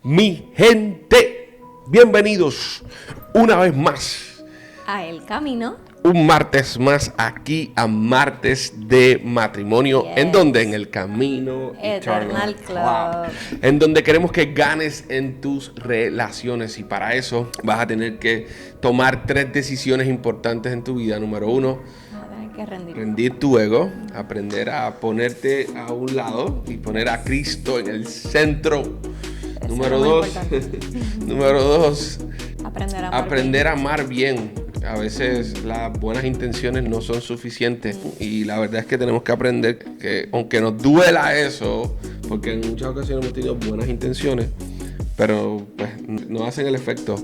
Mi gente, bienvenidos una vez más a El Camino. Un martes más aquí a Martes de Matrimonio. Yes. ¿En donde? En El Camino Eternal Club. En donde queremos que ganes en tus relaciones. Y para eso vas a tener que tomar 3 decisiones importantes en tu vida. Número 1, Que rendir tu ego, aprender a ponerte a un lado y poner a Cristo en el centro. Número 2, aprender a amar bien. A veces las buenas intenciones no son suficientes y la verdad es que tenemos que aprender que aunque nos duela eso, porque en muchas ocasiones hemos tenido buenas intenciones, pero pues no hacen el efecto.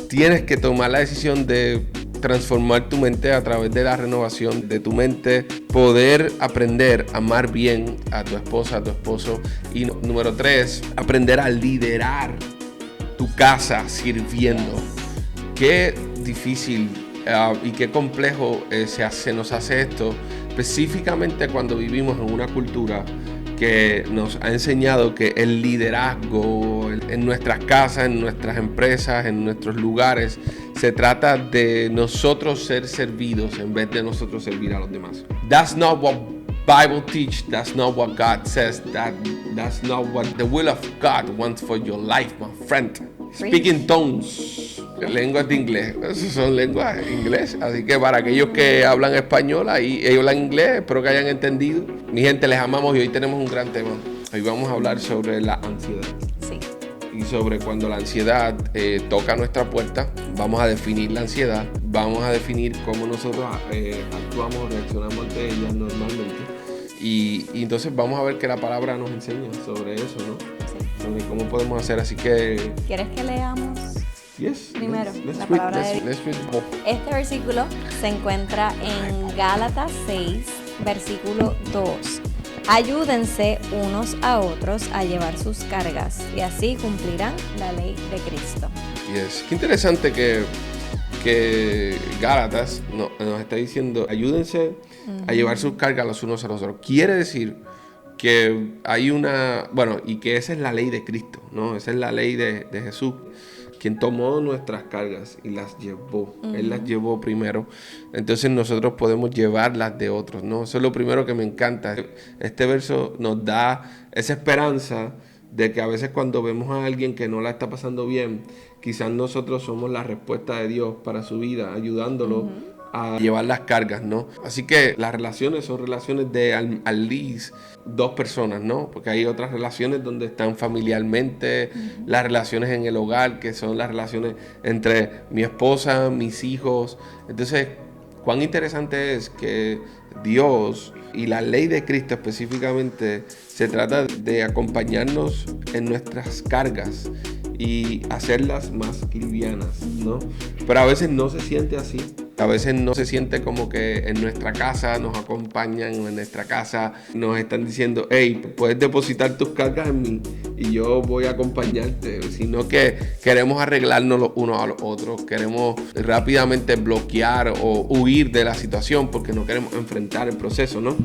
Tienes que tomar la decisión de transformar tu mente a través de la renovación de tu mente, poder aprender a amar bien a tu esposa, a tu esposo. Y número 3, aprender a liderar tu casa sirviendo. Qué difícil y qué complejo se nos hace esto, específicamente cuando vivimos en una cultura que nos ha enseñado que el liderazgo en nuestras casas, en nuestras empresas, en nuestros lugares, se trata de nosotros ser servidos en vez de nosotros servir a los demás. That's not what Bible teach. That's not what God says. That's not what the will of God wants for your life, my friend. Speaking tongues. Lenguas de inglés, esas son lenguas inglés, así que para aquellos que hablan español y hablan inglés, espero que hayan entendido. Mi gente, les amamos y hoy tenemos un gran tema. Hoy vamos a hablar sobre la ansiedad. Sí. Y sobre cuando la ansiedad toca nuestra puerta. Vamos a definir la ansiedad, vamos a definir cómo nosotros actuamos, reaccionamos ante ella normalmente. Y entonces vamos a ver qué la palabra nos enseña sobre eso, ¿no? Sí. Sobre cómo podemos hacer, así que... ¿Quieres que leamos? Yes, primero let's la read, palabra de let's read. Este versículo se encuentra en Gálatas 6, versículo 2. Ayúdense unos a otros a llevar sus cargas y así cumplirán la ley de Cristo. Yes. Qué interesante que Gálatas nos está diciendo, ayúdense a llevar sus cargas los unos a los otros. Quiere decir que hay y que esa es la ley de Cristo, ¿no? Esa es la ley de Jesús, quien tomó nuestras cargas y las llevó. Él las llevó primero. Entonces nosotros podemos llevar las de otros, ¿no? Eso es lo primero que me encanta. Este verso nos da esa esperanza de que a veces cuando vemos a alguien que no la está pasando bien, quizás nosotros somos la respuesta de Dios para su vida, ayudándolo a llevar las cargas, ¿no? Así que las relaciones son relaciones de at least 2 personas, ¿no? Porque hay otras relaciones donde están familiarmente, las relaciones en el hogar, que son las relaciones entre mi esposa, mis hijos. Entonces, cuán interesante es que Dios y la ley de Cristo específicamente se trata de acompañarnos en nuestras cargas y hacerlas más livianas, ¿no? Pero a veces no se siente así. A veces no se siente como que en nuestra casa nos acompañan, en nuestra casa nos están diciendo, hey, puedes depositar tus cargas en mí y yo voy a acompañarte. Sino que queremos arreglarnos los unos a los otros, queremos rápidamente bloquear o huir de la situación porque no queremos enfrentar el proceso, ¿no?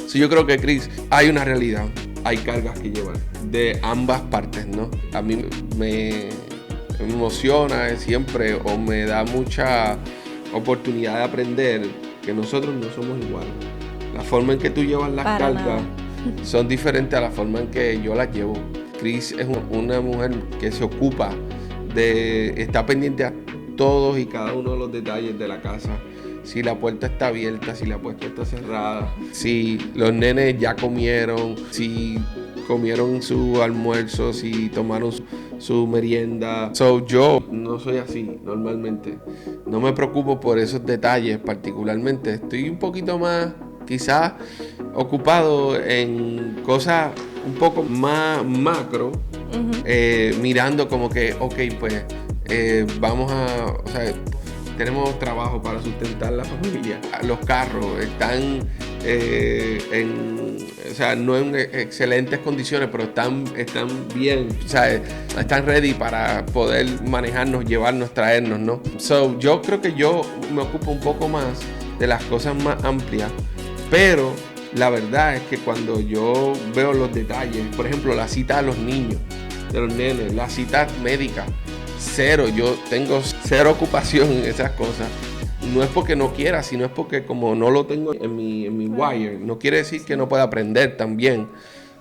Sí, yo creo que, Chris, hay una realidad, hay cargas que llevar de ambas partes, ¿no? A mí me emociona siempre o me da mucha oportunidad de aprender que nosotros no somos iguales. La forma en que tú llevas las cargas son diferentes a la forma en que yo las llevo. Chris es una mujer que se ocupa está pendiente a todos y cada uno de los detalles de la casa. Si la puerta está abierta, si la puerta está cerrada, si los nenes ya comieron, si comieron su almuerzo, si tomaron su merienda. Yo no soy así normalmente. No me preocupo por esos detalles particularmente. Estoy un poquito más, quizás, ocupado en cosas un poco más macro, mirando como que, ok, pues vamos a... O sea, tenemos trabajo para sustentar la familia. Los carros están no en excelentes condiciones, pero están bien, o sea, están ready para poder manejarnos, llevarnos, traernos, ¿no? Yo creo que yo me ocupo un poco más de las cosas más amplias, pero la verdad es que cuando yo veo los detalles, por ejemplo, la cita a los niños, de los nenes, las citas médicas, cero. Yo tengo cero ocupación en esas cosas. No es porque no quiera, sino es porque como no lo tengo en mi wire, no quiere decir que no pueda aprender también,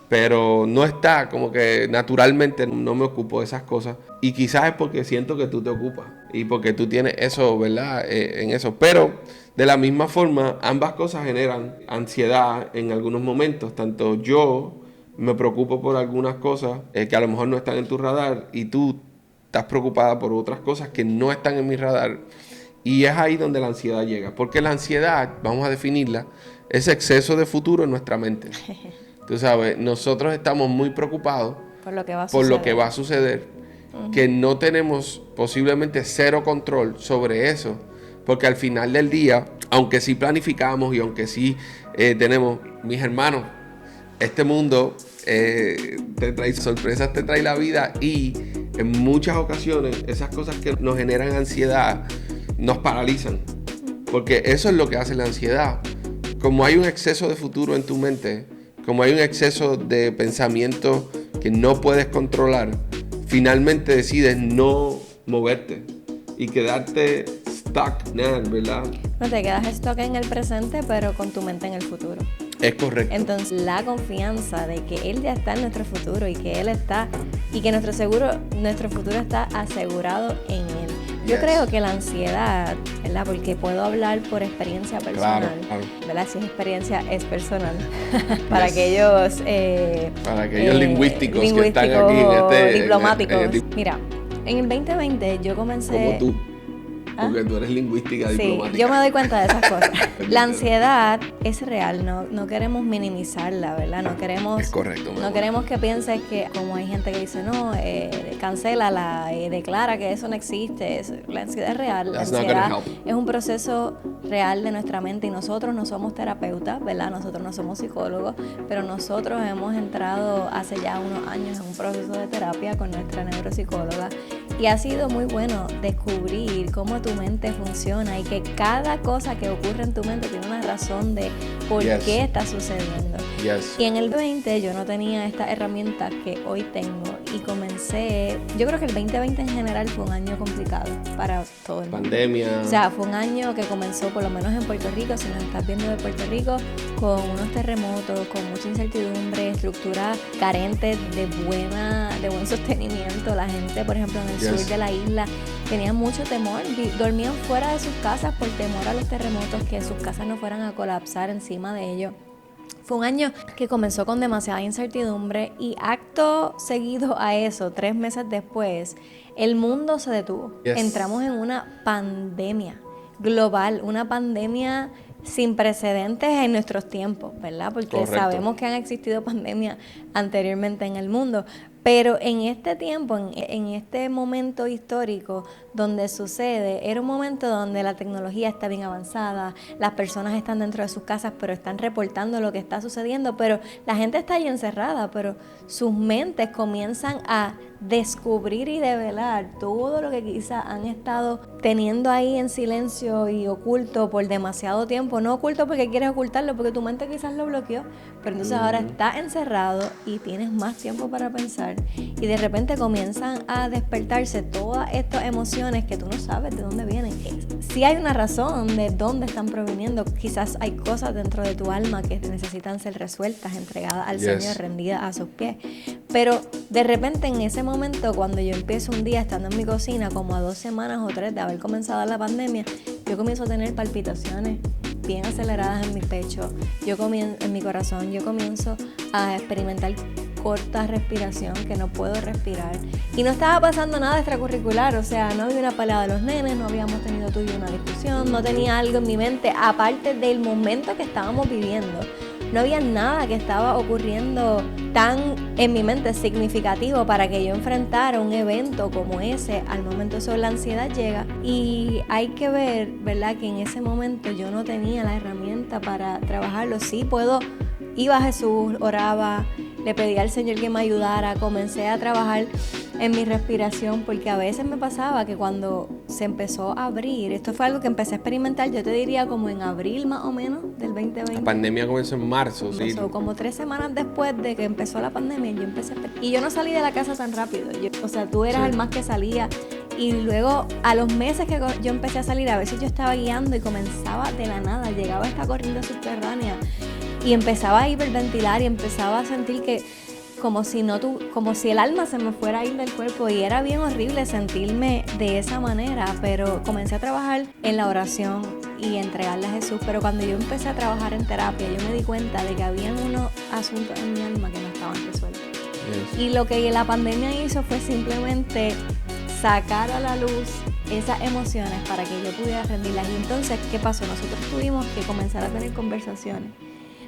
pero no está como que naturalmente no me ocupo de esas cosas. Y quizás es porque siento que tú te ocupas y porque tú tienes eso, ¿verdad? En eso. Pero de la misma forma, ambas cosas generan ansiedad en algunos momentos. Tanto yo me preocupo por algunas cosas que a lo mejor no están en tu radar y tú estás preocupada por otras cosas que no están en mi radar. Y es ahí donde la ansiedad llega. Porque la ansiedad, vamos a definirla, es exceso de futuro en nuestra mente. Tú sabes, nosotros estamos muy preocupados por lo que va a suceder, que no tenemos posiblemente cero control sobre eso. Porque al final del día, aunque sí planificamos y aunque sí tenemos, mis hermanos, este mundo te trae sorpresas, te trae la vida, y en muchas ocasiones esas cosas que nos generan ansiedad nos paralizan, porque eso es lo que hace la ansiedad. Como hay un exceso de futuro en tu mente, como hay un exceso de pensamiento que no puedes controlar, finalmente decides no moverte y quedarte stuck, ¿verdad? No te quedas stuck en el presente, pero con tu mente en el futuro. Es correcto. Entonces, la confianza de que Él ya está en nuestro futuro y que Él está, y que nuestro futuro está asegurado en Él. Yo creo que la ansiedad, ¿verdad? Porque puedo hablar por experiencia personal, claro. ¿verdad? Si es experiencia, es personal. Para aquellos lingüísticos que están aquí diplomáticos. Mira, en el 2020 yo comencé... Como tú. Porque tú eres lingüística diplomática. Yo me doy cuenta de esas cosas. La ansiedad es real, no queremos minimizarla, ¿verdad? No queremos, es correcto, no queremos que pienses que, como hay gente que dice, no, cancélala, declara que eso no existe. La ansiedad es real. La ansiedad es un proceso real de nuestra mente, y nosotros no somos terapeutas, ¿verdad? Nosotros no somos psicólogos, pero nosotros hemos entrado hace ya unos años en un proceso de terapia con nuestra neuropsicóloga, y ha sido muy bueno descubrir cómo tu mente funciona y que cada cosa que ocurre en tu mente tiene una razón de por qué está sucediendo. Y en el 20 yo no tenía estas herramientas que hoy tengo, y comencé, yo creo que el 2020 en general fue un año complicado para todo el mundo. Pandemia. O sea, fue un año que comenzó, por lo menos en Puerto Rico, si nos estás viendo de Puerto Rico, con unos terremotos, con mucha incertidumbre, estructuras carentes de buen sostenimiento. La gente, por ejemplo, en el sur de la isla, tenía mucho temor, dormían fuera de sus casas por temor a los terremotos, que sus casas no fueran a colapsar encima de ellos. Fue un año que comenzó con demasiada incertidumbre, y acto seguido a eso, 3 meses después, el mundo se detuvo. Entramos en una pandemia global, una pandemia sin precedentes en nuestros tiempos, ¿verdad? Porque sabemos que han existido pandemias anteriormente en el mundo, pero en este tiempo, en este momento histórico donde sucede, era un momento donde la tecnología está bien avanzada, las personas están dentro de sus casas, pero están reportando lo que está sucediendo, pero la gente está ahí encerrada, pero sus mentes comienzan a descubrir y develar todo lo que quizás han estado teniendo ahí en silencio y oculto por demasiado tiempo. No oculto porque quieres ocultarlo, porque tu mente quizás lo bloqueó, pero entonces ahora estás encerrado y tienes más tiempo para pensar, y de repente comienzan a despertarse todas estas emociones que tú no sabes de dónde vienen. Sí hay una razón de dónde están proviniendo. Quizás hay cosas dentro de tu alma que necesitan ser resueltas, entregadas al Señor, rendidas a sus pies. Pero de repente, en ese momento, cuando yo empiezo un día estando en mi cocina, como a 2 semanas o 3 de haber comenzado la pandemia, yo comienzo a tener palpitaciones bien aceleradas en mi pecho, en mi corazón. Yo comienzo a experimentar corta respiración, que no puedo respirar, y no estaba pasando nada extracurricular, o sea, no había una pelea de los nenes, no habíamos tenido tú y yo una discusión, no tenía algo en mi mente aparte del momento que estábamos viviendo. No había nada que estaba ocurriendo tan en mi mente significativo para que yo enfrentara un evento como ese. Al momento eso, la ansiedad llega, y hay que ver, ¿verdad?, que en ese momento yo no tenía la herramienta para trabajarlo. Sí iba a Jesús, oraba, le pedí al Señor que me ayudara, comencé a trabajar en mi respiración, porque a veces me pasaba que cuando se empezó a abrir, esto fue algo que empecé a experimentar, yo te diría como en abril más o menos del 2020. La pandemia comenzó en marzo, sí. Como 3 semanas después de que empezó la pandemia, yo empecé y yo no salí de la casa tan rápido. O sea, tú eras el más que salía. Y luego, a los meses que yo empecé a salir, a veces yo estaba guiando y comenzaba de la nada, llegaba a esta corriente subterránea y empezaba a hiperventilar y empezaba a sentir que como si el alma se me fuera a ir del cuerpo, y era bien horrible sentirme de esa manera, pero comencé a trabajar en la oración y entregarle a Jesús. Pero cuando yo empecé a trabajar en terapia, yo me di cuenta de que había unos asuntos en mi alma que no estaban resueltos. Yes. Y lo que la pandemia hizo fue simplemente sacar a la luz esas emociones para que yo pudiera rendirlas. Y entonces, ¿qué pasó? Nosotros tuvimos que comenzar a tener conversaciones,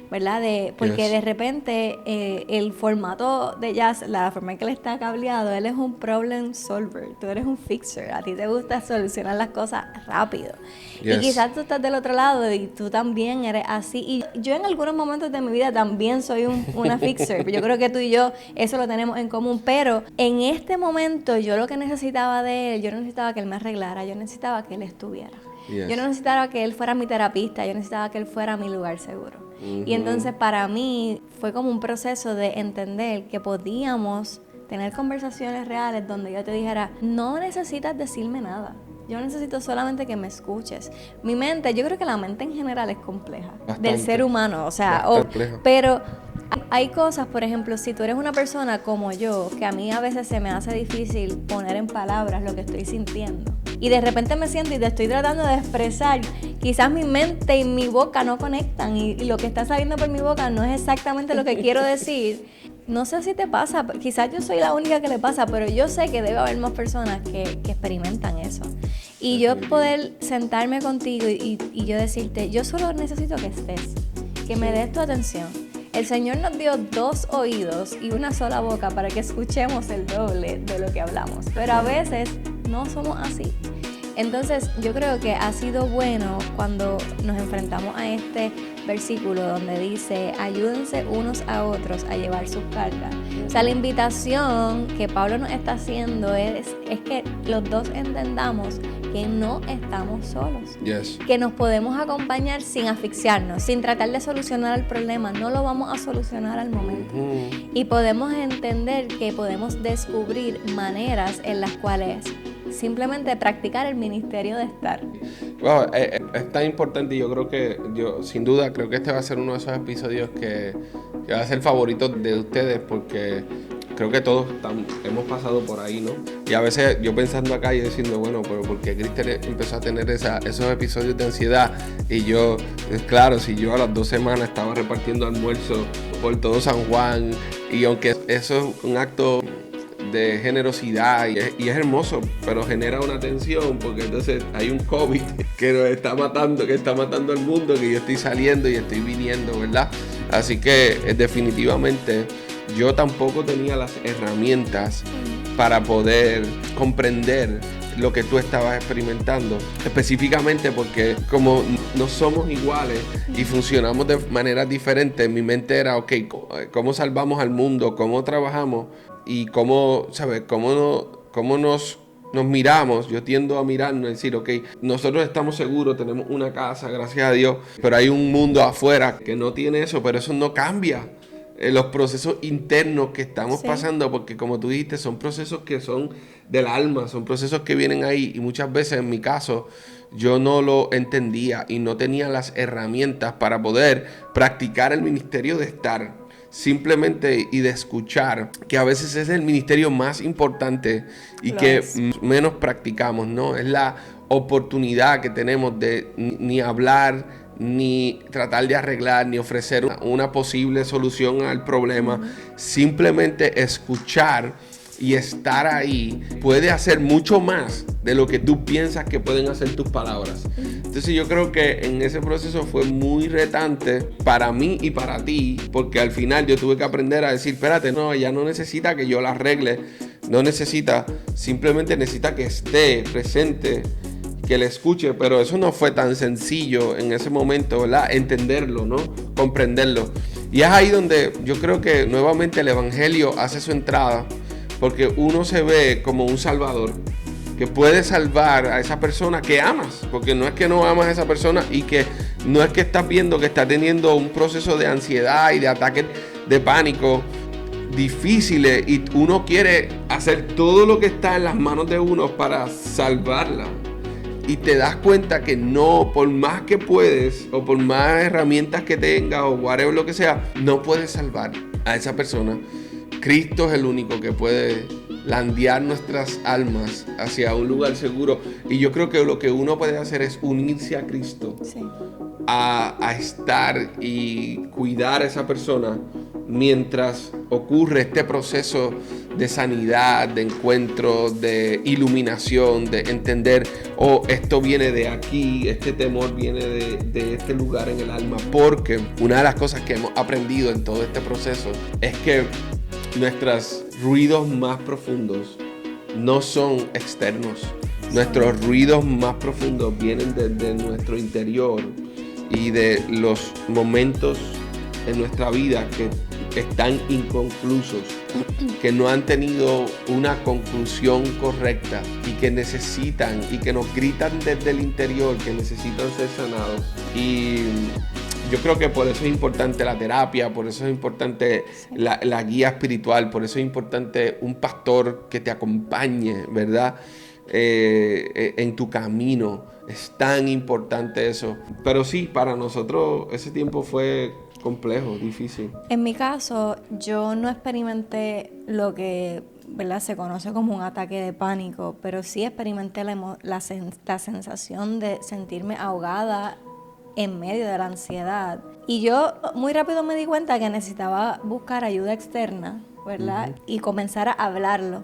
¿verdad? Porque de repente el formato de Jazz, la forma en que él está cableado, él es un problem solver, tú eres un fixer, a ti te gusta solucionar las cosas rápido. Yes. Y quizás tú estás del otro lado y tú también eres así. Y yo en algunos momentos de mi vida también soy una fixer. Yo creo que tú y yo eso lo tenemos en común, pero en este momento yo lo que necesitaba de él, yo no necesitaba que él me arreglara, yo necesitaba que él estuviera. Yes. Yo no necesitaba que él fuera mi terapista, yo necesitaba que él fuera mi lugar seguro. Y entonces para mí fue como un proceso de entender que podíamos tener conversaciones reales donde yo te dijera, no necesitas decirme nada, yo necesito solamente que me escuches. Mi mente, yo creo que la mente en general es compleja. Bastante. Del ser humano, o sea, pero hay cosas, por ejemplo, si tú eres una persona como yo, que a mí a veces se me hace difícil poner en palabras lo que estoy sintiendo, y de repente me siento y te estoy tratando de expresar, quizás mi mente y mi boca no conectan y lo que está saliendo por mi boca no es exactamente lo que quiero decir. No sé si te pasa, quizás yo soy la única que le pasa, pero yo sé que debe haber más personas que experimentan eso. Y yo poder sentarme contigo y yo decirte, yo solo necesito que estés, que me des tu atención. El Señor nos dio 2 oídos y una sola boca para que escuchemos el doble de lo que hablamos, pero a veces no somos así. Entonces yo creo que ha sido bueno cuando nos enfrentamos a este versículo donde dice, ayúdense unos a otros a llevar sus cargas. O sea, la invitación que Pablo nos está haciendo es que los dos entendamos que no estamos solos. Yes. Que nos podemos acompañar sin asfixiarnos, sin tratar de solucionar el problema. No lo vamos a solucionar al momento. Y podemos entender que podemos descubrir maneras en las cuales simplemente practicar el ministerio de estar. Wow, es tan importante, y yo creo que, sin duda, creo que este va a ser uno de esos episodios que va a ser favorito de ustedes, porque creo que todos hemos pasado por ahí, ¿no? Y a veces yo pensando acá y diciendo, bueno, pero porque Cristian empezó a tener esos episodios de ansiedad, y yo, claro, si yo a las 2 semanas estaba repartiendo almuerzo por todo San Juan, y aunque eso es un acto de generosidad y es hermoso, pero genera una tensión, porque entonces hay un COVID que nos está matando, al mundo, que yo estoy saliendo y estoy viniendo, ¿verdad? Así que definitivamente yo tampoco tenía las herramientas para poder comprender lo que tú estabas experimentando, específicamente porque como no somos iguales y funcionamos de maneras diferentes, mi mente era, ok, ¿cómo salvamos al mundo? ¿Cómo trabajamos? Y cómo, ¿sabes? Cómo nos miramos. Yo tiendo a mirarnos y decir, ok, nosotros estamos seguros, tenemos una casa, gracias a Dios, pero hay un mundo afuera que no tiene eso, pero eso no cambia los procesos internos que estamos pasando, porque como tú dijiste, son procesos que son del alma, son procesos que vienen ahí, y muchas veces en mi caso yo no lo entendía y no tenía las herramientas para poder practicar el ministerio de estar. Simplemente y de escuchar, que a veces es el ministerio más importante y que menos practicamos, ¿no? Es la oportunidad que tenemos de ni hablar, ni tratar de arreglar, ni ofrecer una posible solución al problema. Simplemente escuchar y estar ahí puede hacer mucho más de lo que tú piensas que pueden hacer tus palabras. Entonces yo creo que en ese proceso fue muy retante para mí y para ti, porque al final yo tuve que aprender a decir, espérate, no, ella no necesita que yo la arregle, no necesita, simplemente necesita que esté presente, que le escuche, pero eso no fue tan sencillo en ese momento, ¿verdad? Entenderlo, ¿no? Comprenderlo. Y es ahí donde yo creo que nuevamente el evangelio hace su entrada, porque uno se ve como un salvador que puede salvar a esa persona que amas, porque no es que no amas a esa persona y que no es que estás viendo que está teniendo un proceso de ansiedad y de ataques de pánico difíciles y uno quiere hacer todo lo que está en las manos de uno para salvarla. Y te das cuenta que no, por más que puedes, o por más herramientas que tengas, o whatever lo que sea, no puedes salvar a esa persona. Cristo es el único que puede landear nuestras almas hacia un lugar seguro. Y yo creo que lo que uno puede hacer es unirse a Cristo, Sí. a estar y cuidar a esa persona mientras ocurre este proceso de sanidad, de encuentro, de iluminación, de entender, esto viene de aquí, este temor viene de este lugar en el alma. Porque una de las cosas que hemos aprendido en todo este proceso es que nuestros ruidos más profundos no son externos. Nuestros ruidos más profundos vienen de nuestro interior y de los momentos en nuestra vida que están inconclusos, que no han tenido una conclusión correcta y que necesitan y que nos gritan desde el interior que necesitan ser sanados. Y yo creo que por eso es importante la terapia, por eso es importante la guía espiritual, por eso es importante un pastor que te acompañe, ¿verdad? En tu camino. Es tan importante eso. Pero sí, para nosotros ese tiempo fue complejo, difícil. En mi caso, yo no experimenté lo que, ¿verdad?, se conoce como un ataque de pánico, pero sí experimenté la sensación de sentirme ahogada en medio de la ansiedad. Y yo muy rápido me di cuenta que necesitaba buscar ayuda externa, ¿verdad? Uh-huh. Y comenzar a hablarlo.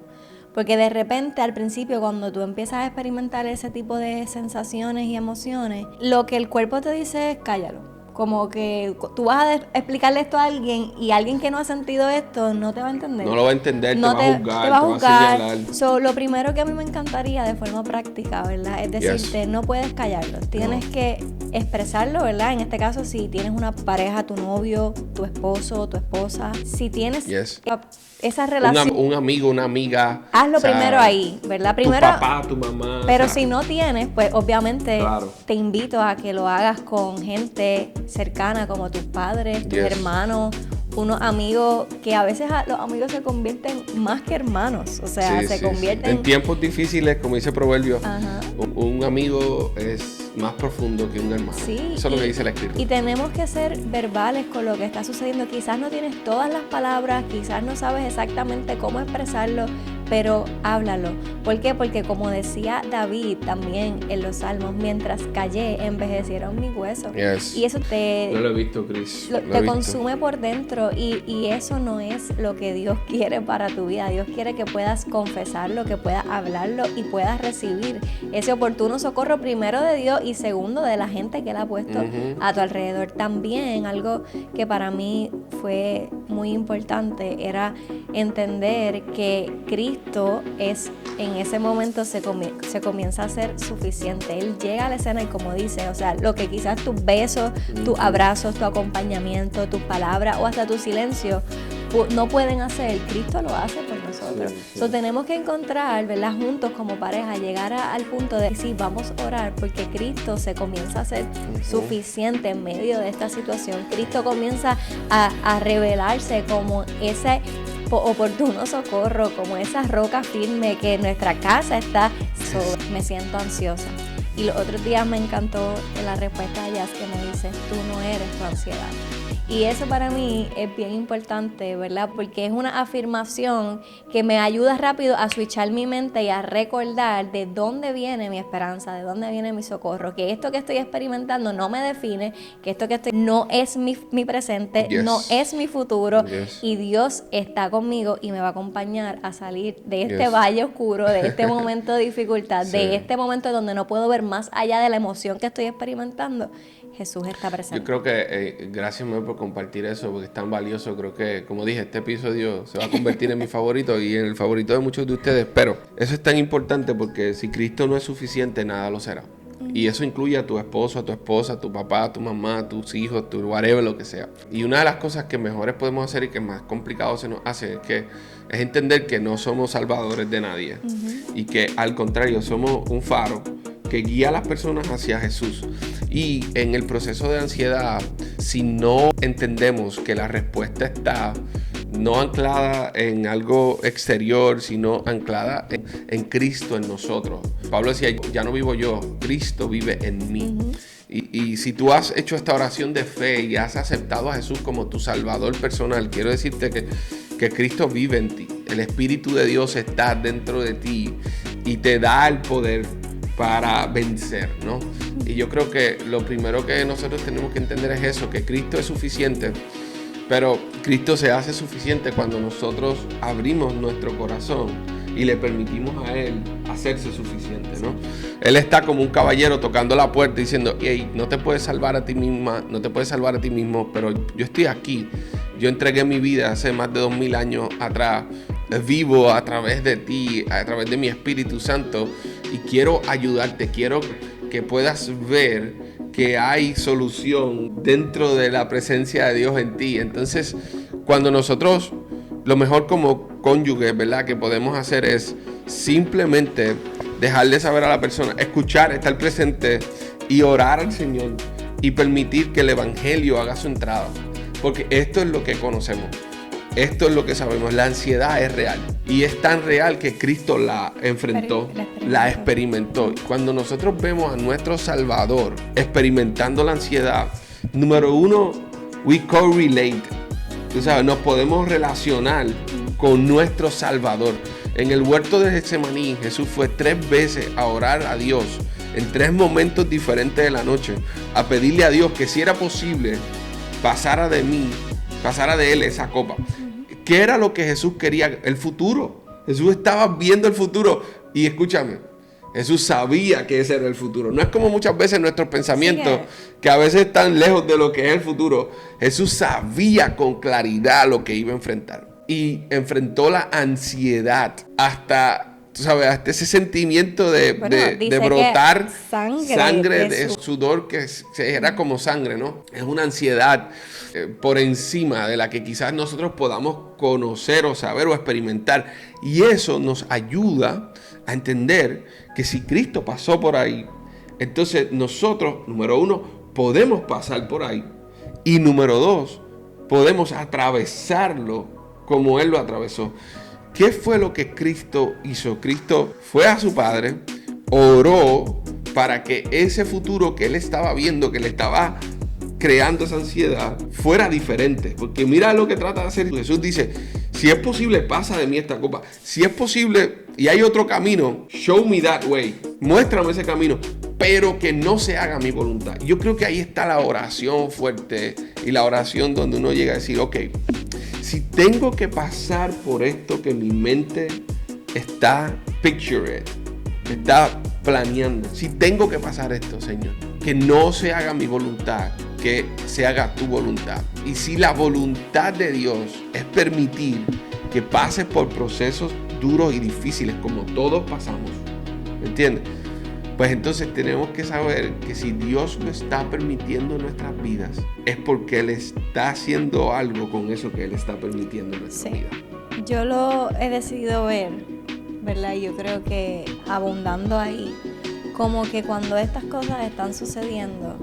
Porque de repente, al principio, cuando tú empiezas a experimentar ese tipo de sensaciones y emociones, lo que el cuerpo te dice es cállalo. Como que tú vas a explicarle esto a alguien y alguien que no ha sentido esto no te va a entender. No lo va a entender, no te va a juzgar, te va a señalar. Lo primero que a mí me encantaría de forma práctica, ¿verdad?, es decirte, no puedes callarlo. Tienes que expresarlo, ¿verdad? En este caso, si tienes una pareja, tu novio, tu esposo, tu esposa, si tienes esa relación, un amigo, una amiga, hazlo primero ahí, ¿verdad? Primero, tu papá, tu mamá. Pero si no tienes, pues obviamente te invito a que lo hagas con gente cercana como tus padres, tus hermanos, unos amigos, que a veces los amigos se convierten más que hermanos, o sea, se convierten... En tiempos difíciles, como dice el proverbio, un amigo es más profundo que un hermano. Sí, eso es lo que dice la escritura. Y tenemos que ser verbales con lo que está sucediendo. Quizás no tienes todas las palabras, quizás no sabes exactamente cómo expresarlo, pero háblalo. ¿Por qué? Porque como decía David también en los Salmos, mientras callé, envejecieron mis huesos. Y eso no lo he visto, Chris. Te consume por dentro y eso no es lo que Dios quiere para tu vida. Dios quiere que puedas confesarlo, que puedas hablarlo y puedas recibir ese oportuno socorro, primero de Dios y segundo de la gente que Él ha puesto a tu alrededor. También algo que para mí fue muy importante era entender que Cristo en ese momento se comienza a ser suficiente. Él llega a la escena y como dice, o sea, lo que quizás tus besos, tus abrazos, tu acompañamiento, tus palabras o hasta tu silencio no pueden hacer, Cristo lo hace por nosotros. Tenemos que encontrar, ¿verdad?, juntos como pareja, llegar al punto de sí, vamos a orar porque Cristo se comienza a ser suficiente en medio de esta situación. Cristo comienza a revelarse como ese oportuno socorro, como esa roca firme que nuestra casa está sobre. Me siento ansiosa. Y los otros días me encantó la respuesta de Jazz que me dice, tú no eres tu ansiedad. Y eso para mí es bien importante, ¿verdad? Porque es una afirmación que me ayuda rápido a switchar mi mente y a recordar de dónde viene mi esperanza, de dónde viene mi socorro. Que esto que estoy experimentando no me define, que esto que estoy no es mi presente, no es mi futuro. Y Dios está conmigo y me va a acompañar a salir de este valle oscuro, de este momento de dificultad, de este momento donde no puedo ver más allá de la emoción que estoy experimentando. Jesús está presente. Yo creo que, gracias por compartir eso, porque es tan valioso. Creo que, como dije, este episodio se va a convertir en mi favorito y en el favorito de muchos de ustedes. Pero eso es tan importante porque si Cristo no es suficiente, nada lo será. Y eso incluye a tu esposo, a tu esposa, a tu papá, a tu mamá, a tus hijos, tu whatever, lo que sea. Y una de las cosas que mejores podemos hacer y que más complicado se nos hace es que Es entender que no somos salvadores de nadie y que al contrario somos un faro que guía a las personas hacia Jesús. Y en el proceso de ansiedad, si no entendemos que la respuesta está no anclada en algo exterior, sino anclada en Cristo, en nosotros. Pablo decía, ya no vivo yo, Cristo vive en mí. Y si tú has hecho esta oración de fe y has aceptado a Jesús como tu Salvador personal, quiero decirte que Cristo vive en ti. El Espíritu de Dios está dentro de ti y te da el poder para vencer, ¿no? Y yo creo que lo primero que nosotros tenemos que entender es eso, que Cristo es suficiente, pero Cristo se hace suficiente cuando nosotros abrimos nuestro corazón y le permitimos a Él hacerse suficiente, ¿no? Él está como un caballero tocando la puerta diciendo, hey, no te puedes salvar a ti misma, no te puedes salvar a ti mismo, pero yo estoy aquí. Yo entregué mi vida hace más de 2000 años atrás, vivo a través de ti, a través de mi Espíritu Santo, y quiero ayudarte, quiero que puedas ver que hay solución dentro de la presencia de Dios en ti. Entonces, cuando nosotros, lo mejor como cónyuges, ¿verdad?, que podemos hacer es simplemente dejarle saber a la persona, escuchar, estar presente y orar al Señor y permitir que el Evangelio haga su entrada. Porque esto es lo que conocemos, esto es lo que sabemos, la ansiedad es real y es tan real que Cristo la enfrentó, la experimentó. Cuando nosotros vemos a nuestro Salvador experimentando la ansiedad, número uno, we correlate, tú sabes, nos podemos relacionar con nuestro Salvador. En el huerto de Getsemaní, Jesús fue 3 veces a orar a Dios en 3 momentos diferentes de la noche, a pedirle a Dios que si era posible pasara de él esa copa. ¿Qué era lo que Jesús quería? El futuro. Jesús estaba viendo el futuro. Y escúchame, Jesús sabía que ese era el futuro. No es como muchas veces nuestros pensamientos, que a veces están lejos de lo que es el futuro. Jesús sabía con claridad lo que iba a enfrentar. Y enfrentó la ansiedad hasta, tú sabes, hasta ese sentimiento de brotar sangre de sudor que era como sangre, ¿no? Es una ansiedad por encima de la que quizás nosotros podamos conocer o saber o experimentar. Y eso nos ayuda a entender que si Cristo pasó por ahí, entonces nosotros, número uno, podemos pasar por ahí. Y número dos, podemos atravesarlo como Él lo atravesó. ¿Qué fue lo que Cristo hizo? Cristo fue a su Padre, oró para que ese futuro que Él estaba viendo, que le estaba creando esa ansiedad, fuera diferente. Porque mira lo que trata de hacer Jesús. Dice, si es posible, pasa de mí esta copa. Si es posible y hay otro camino, show me that way. Muéstrame ese camino, pero que no se haga mi voluntad. Yo creo que ahí está la oración fuerte y la oración donde uno llega a decir, ok, si tengo que pasar por esto que mi mente está pictured, está planeando, si tengo que pasar esto, Señor, que no se haga mi voluntad, que se haga tu voluntad. Y si la voluntad de Dios es permitir que pases por procesos duros y difíciles como todos pasamos, ¿me entiendes? Pues entonces tenemos que saber que si Dios lo está permitiendo en nuestras vidas, es porque Él está haciendo algo con eso que Él está permitiendo en nuestras vidas. Yo lo he decidido ver, ¿verdad? Yo creo que abundando ahí, como que cuando estas cosas están sucediendo,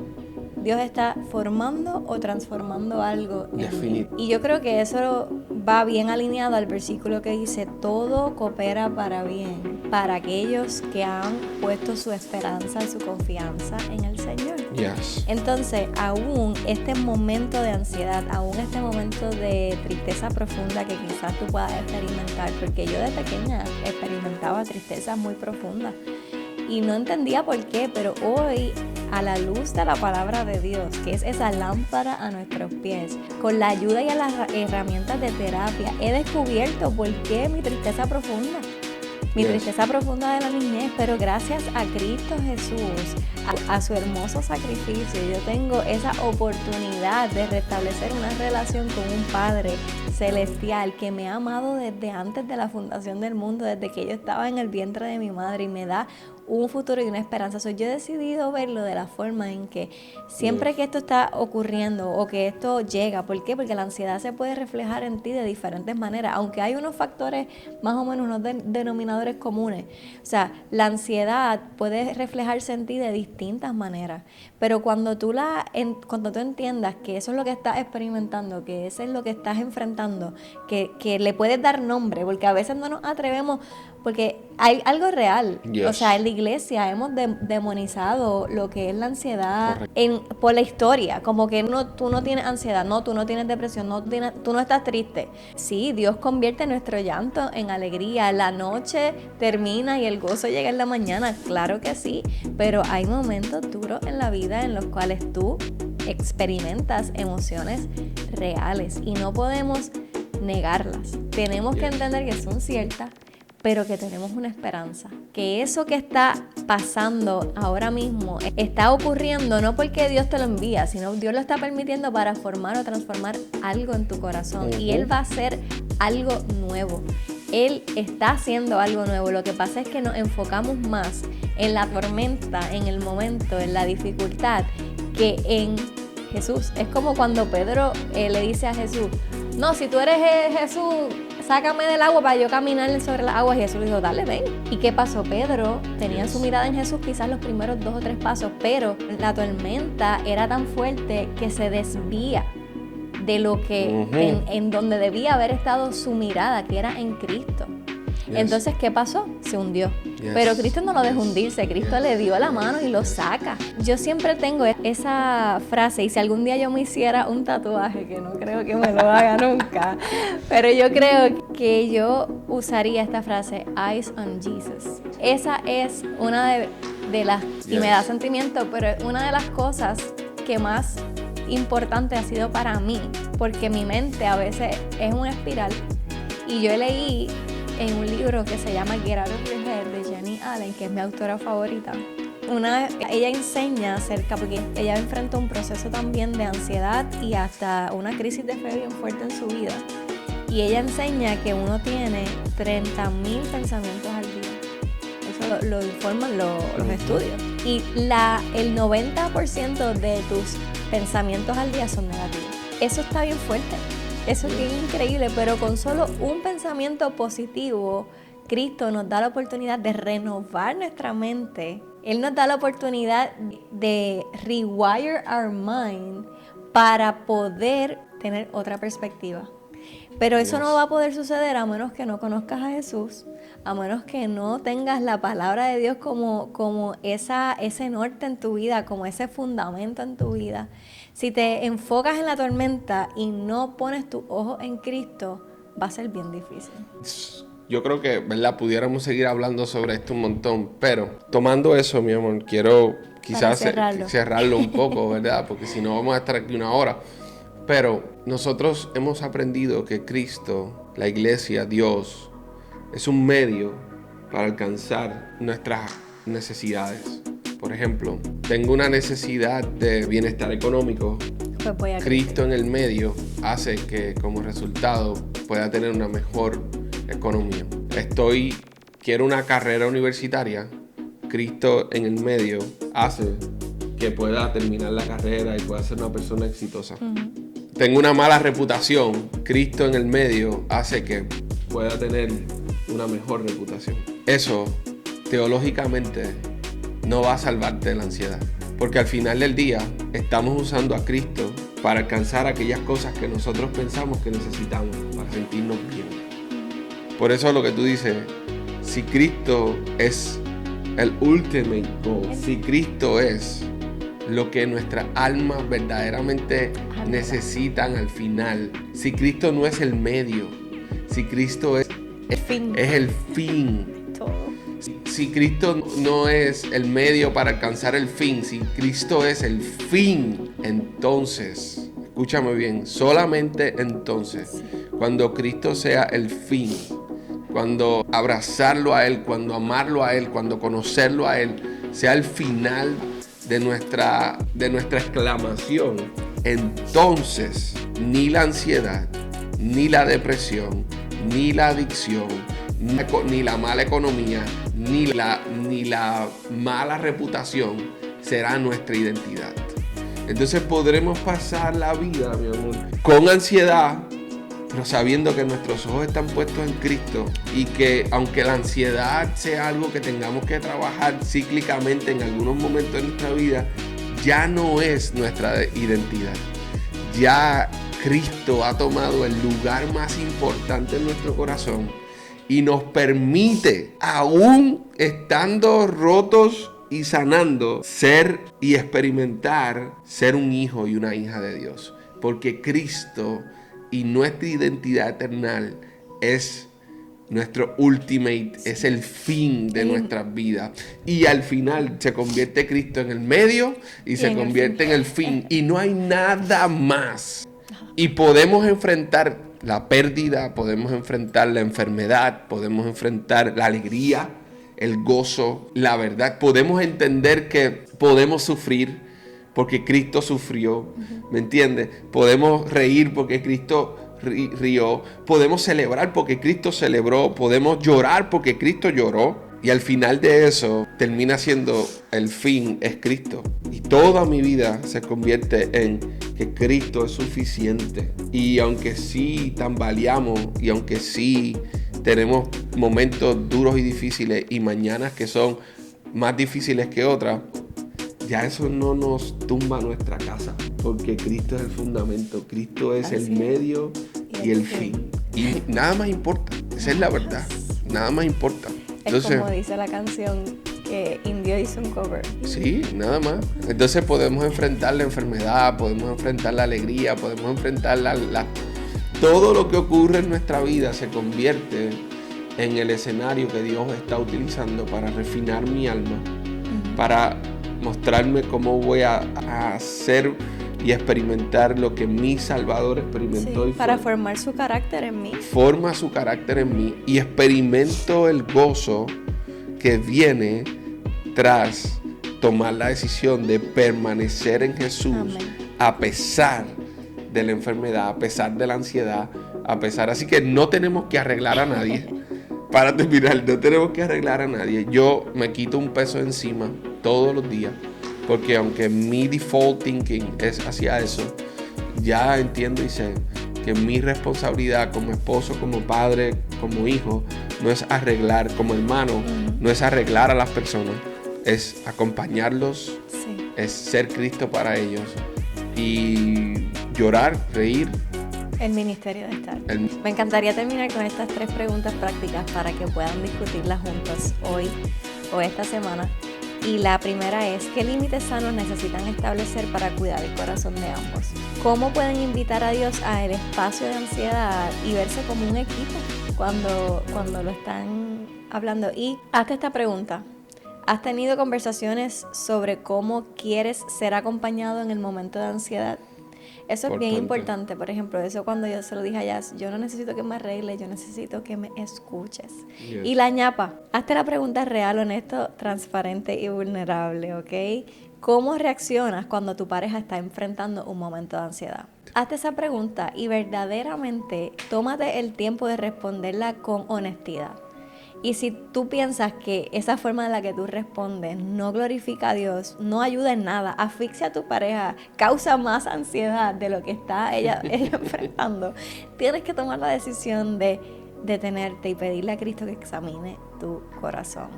Dios está formando o transformando algo en mí. Y yo creo que eso va bien alineado al versículo que dice, todo coopera para bien, para aquellos que han puesto su esperanza y su confianza en el Señor. Yes. Entonces, aún este momento de ansiedad, aún este momento de tristeza profunda que quizás tú puedas experimentar, porque yo de pequeña experimentaba tristezas muy profundas y no entendía por qué, pero hoy, a la luz de la palabra de Dios, que es esa lámpara a nuestros pies, con la ayuda y a las herramientas de terapia, he descubierto por qué mi tristeza profunda. Mi tristeza profunda de la niñez, pero gracias a Cristo Jesús, a su hermoso sacrificio, yo tengo esa oportunidad de restablecer una relación con un Padre celestial que me ha amado desde antes de la fundación del mundo, desde que yo estaba en el vientre de mi madre, y me da un futuro y una esperanza. So, yo he decidido verlo de la forma en que siempre que esto está ocurriendo o que esto llega, ¿por qué? Porque la ansiedad se puede reflejar en ti de diferentes maneras, aunque hay unos factores más o menos, unos denominadores comunes. O sea, la ansiedad puede reflejarse en ti de distintas maneras, pero cuando tú entiendas que eso es lo que estás experimentando, que eso es lo que estás enfrentando, que le puedes dar nombre, porque a veces no nos atrevemos, porque hay algo real. Yes. O sea, en la iglesia hemos demonizado lo que es la ansiedad por la historia, como que tú no tienes ansiedad, no, tú no tienes depresión, tú no estás triste. Sí, Dios convierte nuestro llanto en alegría, la noche termina y el gozo llega en la mañana, claro que sí, pero hay momentos duros en la vida en los cuales tú experimentas emociones reales y no podemos negarlas. Tenemos que entender que son ciertas, pero que tenemos una esperanza, que eso que está pasando ahora mismo está ocurriendo no porque Dios te lo envía, sino Dios lo está permitiendo para formar o transformar algo en tu corazón, y Él va a hacer algo nuevo. Él está haciendo algo nuevo. Lo que pasa es que nos enfocamos más en la tormenta, en el momento, en la dificultad, que en Jesús. Es como cuando Pedro le dice a Jesús: no, si tú eres Jesús, sácame del agua para yo caminar sobre las aguas. Y Jesús le dijo: dale, ven. ¿Y qué pasó? Pedro tenía su mirada en Jesús quizás los primeros 2 o 3 pasos, pero la tormenta era tan fuerte que se desvía de lo que en donde debía haber estado su mirada, que era en Cristo. Yes. Entonces, ¿qué pasó? Se hundió. Yes. Pero Cristo no lo dejó hundirse, Cristo le dio la mano y lo saca. Yo siempre tengo esa frase, y si algún día yo me hiciera un tatuaje, que no creo que me lo haga nunca, pero yo creo que yo usaría esta frase: Eyes on Jesus. Esa es una de las, y me da sentimiento, pero es una de las cosas que más importante ha sido para mí, porque mi mente a veces es una espiral, y yo leí en un libro que se llama Get Out of Your Head de Jenny Allen, que es mi autora favorita. Ella enseña acerca, porque ella enfrentó un proceso también de ansiedad y hasta una crisis de fe bien fuerte en su vida, y ella enseña que uno tiene 30,000 pensamientos al día. Eso lo informan los estudios, y el 90% de tus pensamientos al día son negativos. Eso está bien fuerte. Eso es bien increíble, pero con solo un pensamiento positivo, Cristo nos da la oportunidad de renovar nuestra mente. Él nos da la oportunidad de rewire our mind para poder tener otra perspectiva. Pero eso no va a poder suceder a menos que no conozcas a Jesús, a menos que no tengas la palabra de Dios como ese norte en tu vida, como ese fundamento en tu vida. Si te enfocas en la tormenta y no pones tus ojos en Cristo, va a ser bien difícil. Yo creo que, ¿verdad?, pudiéramos seguir hablando sobre esto un montón, pero tomando eso, mi amor, quiero quizás cerrarlo un poco, ¿verdad? Porque si no vamos a estar aquí 1 hora. Pero nosotros hemos aprendido que Cristo, la iglesia, Dios, es un medio para alcanzar nuestras necesidades. Por ejemplo, tengo una necesidad de bienestar económico. Pues Cristo en el medio hace que como resultado pueda tener una mejor economía. Quiero una carrera universitaria. Cristo en el medio hace que pueda terminar la carrera y pueda ser una persona exitosa. Tengo una mala reputación. Cristo en el medio hace que pueda tener una mejor reputación. Eso, teológicamente, no va a salvarte de la ansiedad, porque al final del día estamos usando a Cristo para alcanzar aquellas cosas que nosotros pensamos que necesitamos para sentirnos bien. Por eso lo que tú dices, si Cristo es el ultimate goal, si Cristo es lo que nuestras almas verdaderamente necesitan al final, si Cristo no es el medio, si Cristo es el fin, si Cristo no es el medio para alcanzar el fin, si Cristo es el fin, entonces, escúchame bien, solamente entonces, cuando Cristo sea el fin, cuando abrazarlo a Él, cuando amarlo a Él, cuando conocerlo a Él, sea el final de nuestra exclamación, entonces ni la ansiedad, ni la depresión, ni la adicción, ni la mala economía, ni la mala reputación será nuestra identidad. Entonces podremos pasar la vida, mi amor, con ansiedad, pero sabiendo que nuestros ojos están puestos en Cristo y que aunque la ansiedad sea algo que tengamos que trabajar cíclicamente en algunos momentos de nuestra vida, ya no es nuestra identidad. Ya Cristo ha tomado el lugar más importante en nuestro corazón y nos permite, aún estando rotos y sanando, ser y experimentar ser un hijo y una hija de Dios. Porque Cristo y nuestra identidad eterna es nuestro ultimate, es el fin de nuestras vidas. Y al final se convierte Cristo en el medio y se convierte en el fin. Y no hay nada más. Y podemos enfrentar la pérdida, podemos enfrentar la enfermedad, podemos enfrentar la alegría, el gozo, la verdad. Podemos entender que podemos sufrir porque Cristo sufrió, ¿me entiendes? Podemos reír porque Cristo rió, podemos celebrar porque Cristo celebró, podemos llorar porque Cristo lloró. Y al final de eso termina siendo el fin es Cristo. Y toda mi vida se convierte en que Cristo es suficiente. Y aunque sí tambaleamos y aunque sí tenemos momentos duros y difíciles y mañanas que son más difíciles que otras, ya eso no nos tumba nuestra casa, porque Cristo es el fundamento, Cristo es el medio y el fin. Y nada más importa, esa es la verdad, nada más importa. Entonces, es como dice la canción que Indio hizo un cover. Sí, nada más. Entonces podemos enfrentar la enfermedad, podemos enfrentar la alegría, podemos enfrentar todo lo que ocurre en nuestra vida se convierte en el escenario que Dios está utilizando para refinar mi alma, para mostrarme cómo voy a hacer y experimentar lo que mi Salvador experimentó. Sí, para formar su carácter en mí. Forma su carácter en mí y experimento el gozo que viene tras tomar la decisión de permanecer en Jesús. Amén. A pesar de la enfermedad, a pesar de la ansiedad, a pesar. Así que no tenemos que arreglar a nadie. Para terminar, no tenemos que arreglar a nadie. Yo me quito un peso encima todos los días, porque aunque mi default thinking es hacia eso, ya entiendo y sé que mi responsabilidad como esposo, como padre, como hijo, no es arreglar, como hermano, no es arreglar a las personas, es acompañarlos, sí. Es ser Cristo para ellos y llorar, reír. El ministerio de estar. Me encantaría terminar con estas 3 preguntas prácticas para que puedan discutirlas juntos hoy o esta semana. Y la primera es, ¿qué límites sanos necesitan establecer para cuidar el corazón de ambos? ¿Cómo pueden invitar a Dios al espacio de ansiedad y verse como un equipo cuando lo están hablando? Y hazte esta pregunta. ¿Has tenido conversaciones sobre cómo quieres ser acompañado en el momento de ansiedad? Eso es bien importante. Por ejemplo, eso cuando yo se lo dije a Jazz, yo no necesito que me arregles, yo necesito que me escuches. Yes. Y la ñapa, hazte la pregunta real, honesto, transparente y vulnerable, ¿ok? ¿Cómo reaccionas cuando tu pareja está enfrentando un momento de ansiedad? Hazte esa pregunta y verdaderamente tómate el tiempo de responderla con honestidad. Y si tú piensas que esa forma en la que tú respondes no glorifica a Dios, no ayuda en nada, asfixia a tu pareja, causa más ansiedad de lo que está ella enfrentando, tienes que tomar la decisión de detenerte y pedirle a Cristo que examine tu corazón.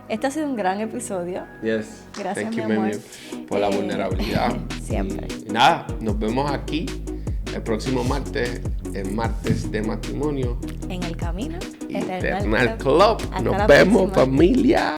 Este ha sido un gran episodio. Yes. Gracias, Thank mi you, amor. Por la vulnerabilidad. Siempre. Y nada, nos vemos aquí el próximo martes, el martes de matrimonio. En el camino. Eternal Club. Nos vemos, próxima. familia.